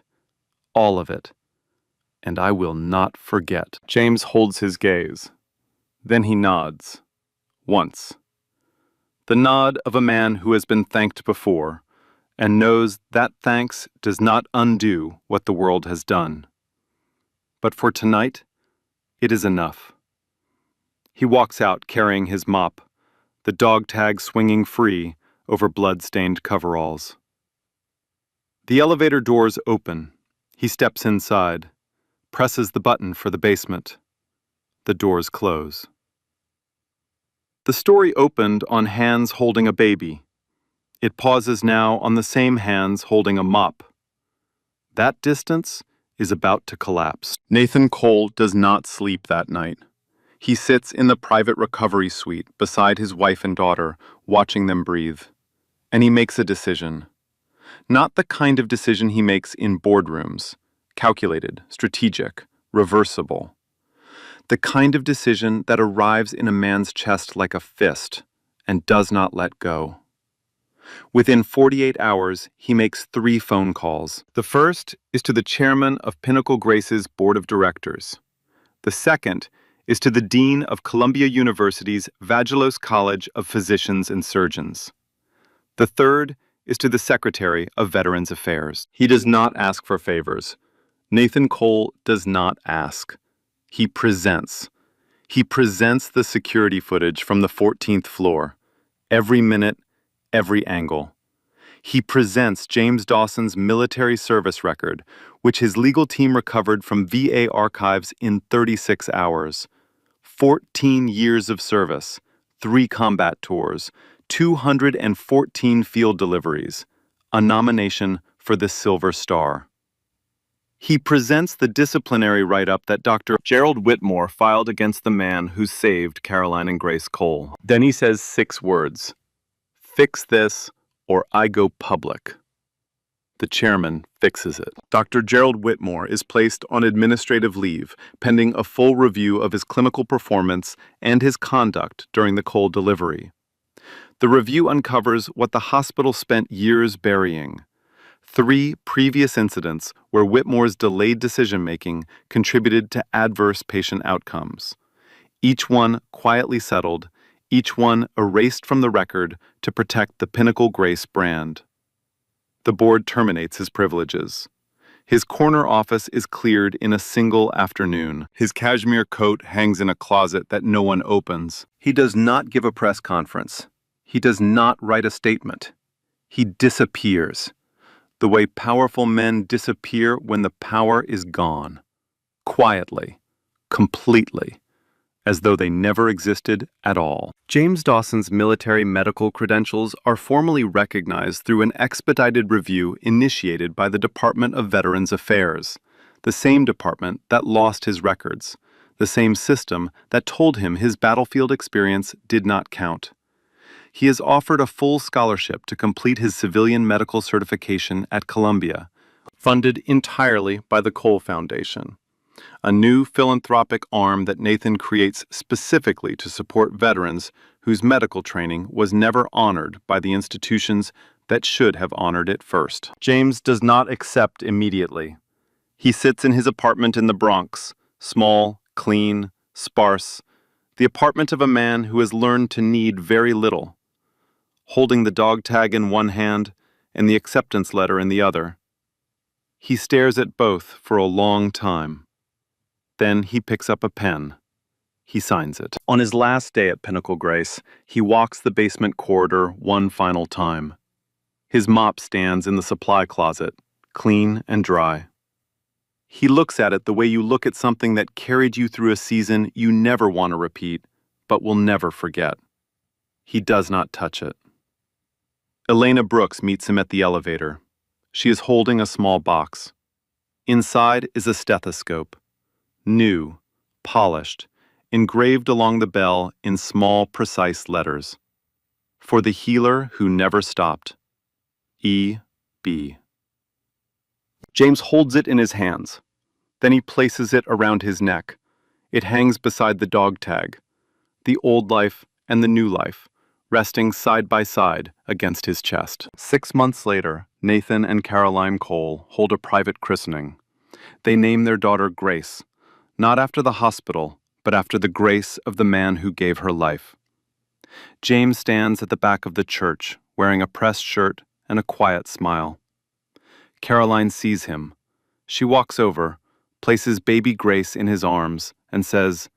All of it. And I will not forget." James holds his gaze. Then he nods. Once. The nod of a man who has been thanked before, and knows that thanks does not undo what the world has done. But for tonight, it is enough. He walks out carrying his mop, the dog tag swinging free over blood-stained coveralls. The elevator doors open. He steps inside, presses the button for the basement. The doors close. The story opened on hands holding a baby. It pauses now on the same hands holding a mop. That distance is about to collapse. Nathan Cole does not sleep that night. He sits in the private recovery suite beside his wife and daughter, watching them breathe. And he makes a decision. Not the kind of decision he makes in boardrooms, calculated, strategic, reversible. The kind of decision that arrives in a man's chest like a fist and does not let go. Within 48 hours, he makes 3 phone calls. The first is to the chairman of Pinnacle Grace's board of directors. The second is to the dean of Columbia University's Vagelos College of Physicians and Surgeons. The third is to the secretary of Veterans Affairs. He does not ask for favors. Nathan Cole does not ask. He presents. He presents the security footage from the 14th floor. Every minute, every angle. He presents James Dawson's military service record, which his legal team recovered from VA archives in 36 hours. 14 years of service, 3 combat tours, 214 field deliveries, a nomination for the Silver Star. He presents the disciplinary write-up that Dr. Gerald Whitmore filed against the man who saved Caroline and Grace Cole. Then he says 6 words: "Fix this, or I go public." The chairman fixes it. Dr. Gerald Whitmore is placed on administrative leave, pending a full review of his clinical performance and his conduct during the Cole delivery. The review uncovers what the hospital spent years burying: 3 previous incidents where Whitmore's delayed decision-making contributed to adverse patient outcomes. Each one quietly settled, each one erased from the record to protect the Pinnacle Grace brand. The board terminates his privileges. His corner office is cleared in a single afternoon. His cashmere coat hangs in a closet that no one opens. He does not give a press conference. He does not write a statement. He disappears, the way powerful men disappear when the power is gone. Quietly, completely, as though they never existed at all. James Dawson's military medical credentials are formally recognized through an expedited review initiated by the Department of Veterans Affairs, the same department that lost his records, the same system that told him his battlefield experience did not count. He is offered a full scholarship to complete his civilian medical certification at Columbia, funded entirely by the Cole Foundation, a new philanthropic arm that Nathan creates specifically to support veterans whose medical training was never honored by the institutions that should have honored it first. James does not accept immediately. He sits in his apartment in the Bronx, small, clean, sparse, the apartment of a man who has learned to need very little, holding the dog tag in one hand and the acceptance letter in the other. He stares at both for a long time. Then he picks up a pen. He signs it. On his last day at Pinnacle Grace, he walks the basement corridor one final time. His mop stands in the supply closet, clean and dry. He looks at it the way you look at something that carried you through a season you never want to repeat, but will never forget. He does not touch it. Elena Brooks meets him at the elevator. She is holding a small box. Inside is a stethoscope. New, polished, engraved along the bell in small, precise letters. For the healer who never stopped. E.B. James holds it in his hands. Then he places it around his neck. It hangs beside the dog tag, the old life and the new life, resting side by side against his chest. 6 months later, Nathan and Caroline Cole hold a private christening. They name their daughter Grace, not after the hospital, but after the grace of the man who gave her life. James stands at the back of the church, wearing a pressed shirt and a quiet smile. Caroline sees him. She walks over, places baby Grace in his arms, and says,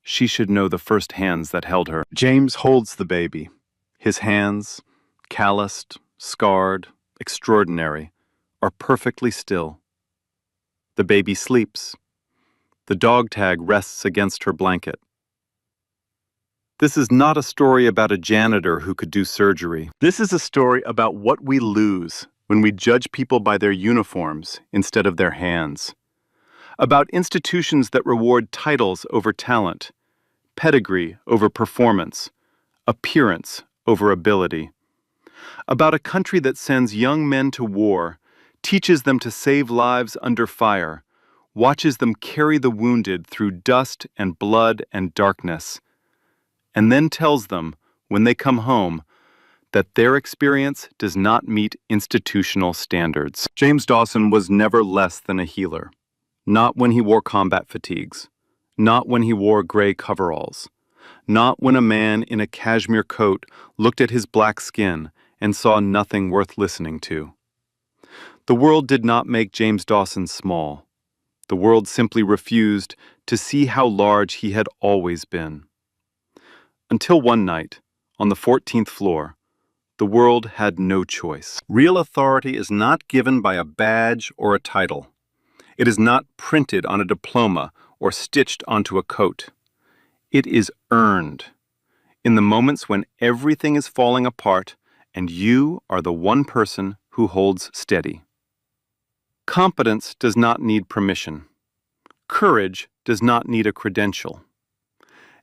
she should know the first hands that held her. James holds the baby. His hands, calloused, scarred, extraordinary, are perfectly still. The baby sleeps. The dog tag rests against her blanket. This is not a story about a janitor who could do surgery. This is a story about what we lose when we judge people by their uniforms instead of their hands. About institutions that reward titles over talent, pedigree over performance, appearance over ability. About a country that sends young men to war, teaches them to save lives under fire, watches them carry the wounded through dust and blood and darkness, and then tells them, when they come home, that their experience does not meet institutional standards. James Dawson was never less than a healer. Not when he wore combat fatigues. Not when he wore gray coveralls. Not when a man in a cashmere coat looked at his black skin and saw nothing worth listening to. The world did not make James Dawson small. The world simply refused to see how large he had always been. Until one night, on the 14th floor, the world had no choice. Real authority is not given by a badge or a title. It is not printed on a diploma or stitched onto a coat. It is earned in the moments when everything is falling apart and you are the one person who holds steady. Competence does not need permission. Courage does not need a credential.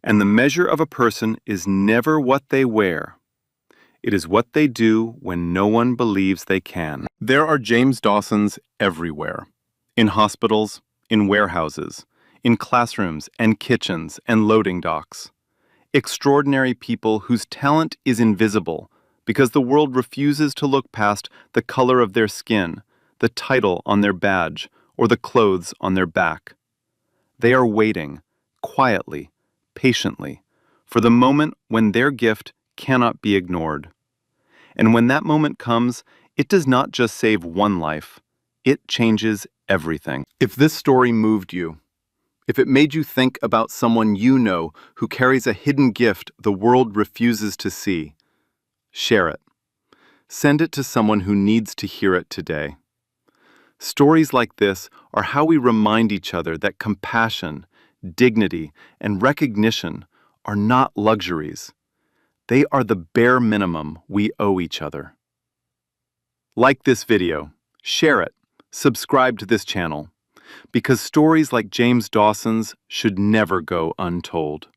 And the measure of a person is never what they wear. It is what they do when no one believes they can. There are James Dawsons everywhere. In hospitals, in warehouses, in classrooms and kitchens and loading docks. Extraordinary people whose talent is invisible because the world refuses to look past the color of their skin, the title on their badge, or the clothes on their back. They are waiting, quietly, patiently, for the moment when their gift cannot be ignored. And when that moment comes, it does not just save one life, it changes everything. If this story moved you, if it made you think about someone you know who carries a hidden gift the world refuses to see, share it. Send it to someone who needs to hear it today. Stories like this are how we remind each other that compassion, dignity, and recognition are not luxuries. They are the bare minimum we owe each other. Like this video, share it, subscribe to this channel, because stories like James Dawson's should never go untold.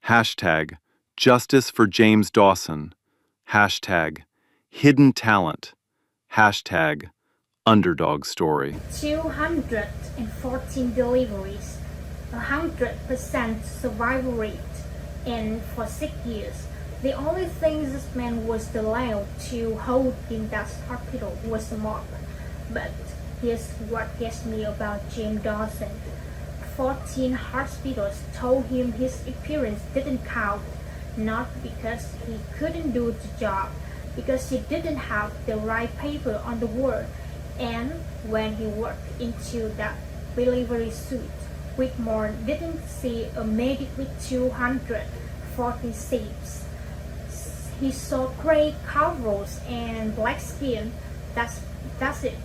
Hashtag Justice for James Dawson. Hashtag Hidden Talent. Hashtag Underdog Story. 214 deliveries, 100% survival rate, and for 6 years, the only thing this man was allowed to hold in that hospital was a mop. But here's what gets me about James Dawson. 14 hospitals told him his experience didn't count, not because he couldn't do the job, because he didn't have the right paper on the wall. And when he walked into that delivery suite, Whitmore didn't see a medic with 240 saves. He saw gray coveralls and black skin. That's it.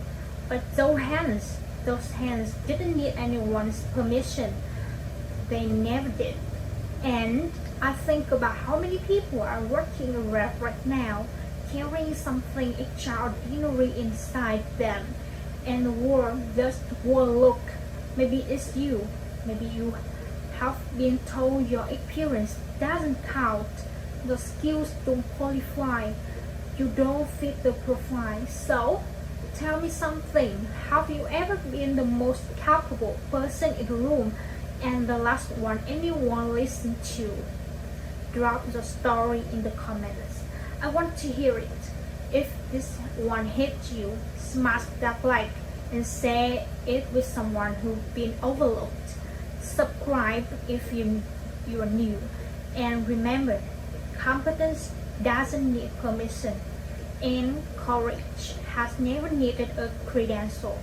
But those hands didn't need anyone's permission. They never did. And I think about how many people are working around right now, carrying something extraordinary inside them, and the world just won't look. Maybe it's you. Maybe you have been told your experience doesn't count, your skills don't qualify, you don't fit the profile. So, tell me something. Have you ever been the most capable person in the room and the last one anyone listened to? Drop your story in the comments. I want to hear it. If this one hit you, smash that like and share it with someone who's been overlooked. Subscribe if you are new. And remember, competence doesn't need permission, and courage has never needed a credential.